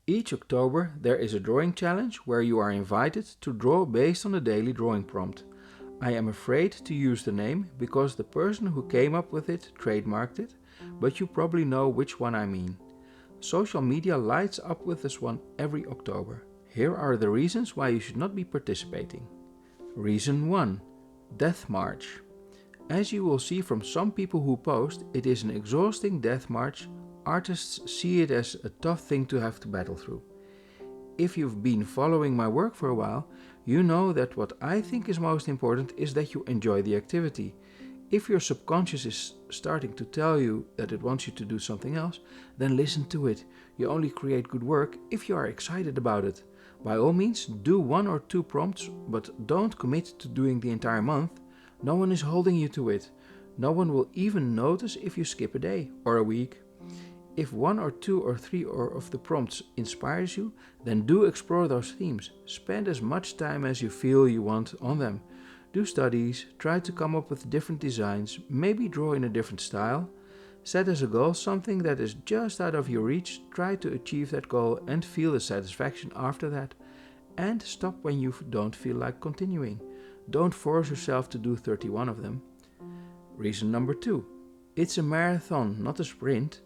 Each October there is a drawing challenge where you are invited to draw based on the daily drawing prompt. I am afraid to use the name because the person who came up with it trademarked it, but you probably know which one I mean. Social media lights up with this one every October. Here are the reasons why you should not be participating. Reason 1. Death March. As you will see from some people who post, it is an exhausting death march. Artists see it as a tough thing to have to battle through. If you've been following my work for a while, you know that what I think is most important is that you enjoy the activity. If your subconscious is starting to tell you that it wants you to do something else, then listen to it. You only create good work if you are excited about it. By all means, do 1 or 2 prompts, but don't commit to doing the entire month. No one is holding you to it. No one will even notice if you skip a day or a week. If 1 or 2 or 3 of the prompts inspires you, then do explore those themes. Spend as much time as you feel you want on them. Do studies, try to come up with different designs, maybe draw in a different style. Set as a goal something that is just out of your reach, try to achieve that goal and feel the satisfaction after that. And stop when you don't feel like continuing. Don't force yourself to do 31 of them. Reason number 2. It's a marathon, not a sprint.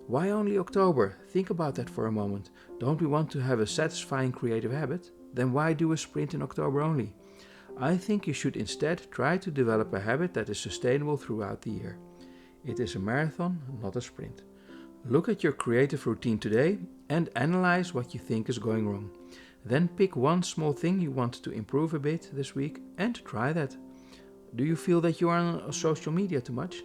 Why only October? Think about that for a moment. Don't we want to have a satisfying creative habit? Then why do a sprint in October only? I think you should instead try to develop a habit that is sustainable throughout the year. It is a marathon, not a sprint. Look at your creative routine today and analyze what you think is going wrong. Then pick one small thing you want to improve a bit this week and try that. Do you feel that you are on social media too much?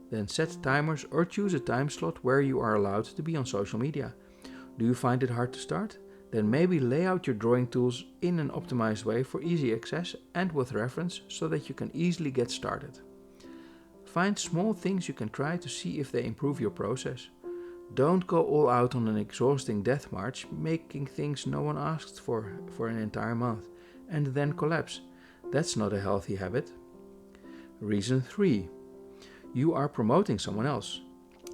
Then set timers or choose a time slot where you are allowed to be on social media. Do you find it hard to start? Then maybe lay out your drawing tools in an optimized way for easy access and with reference so that you can easily get started. Find small things you can try to see if they improve your process. Don't go all out on an exhausting death march, making things no one asked for an entire month, and then collapse. That's not a healthy habit. Reason 3. You are promoting someone else.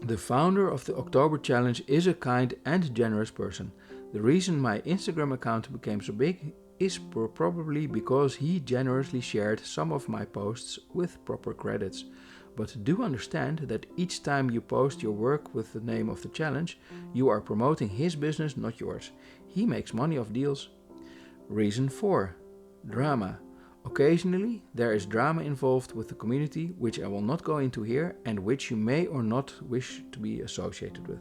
The founder of the October Challenge is a kind and generous person. The reason my Instagram account became so big is probably because he generously shared some of my posts with proper credits. But do understand that each time you post your work with the name of the challenge, you are promoting his business, not yours. He makes money off deals. Reason 4. Drama. Occasionally, there is drama involved with the community, which I will not go into here and which you may or not wish to be associated with.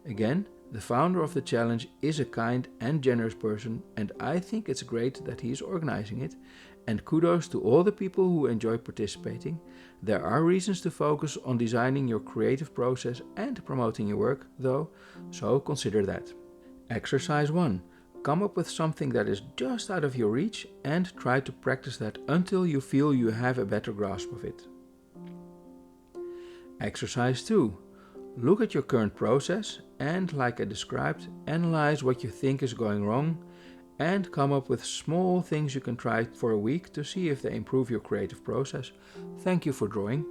Again, the founder of the challenge is a kind and generous person, and I think it's great that he is organizing it. And kudos to all the people who enjoy participating. There are reasons to focus on designing your creative process and promoting your work, though, so consider that. Exercise 1. Come up with something that is just out of your reach and try to practice that until you feel you have a better grasp of it. Exercise 2. Look at your current process and, like I described, analyze what you think is going wrong and come up with small things you can try for a week to see if they improve your creative process. Thank you for drawing.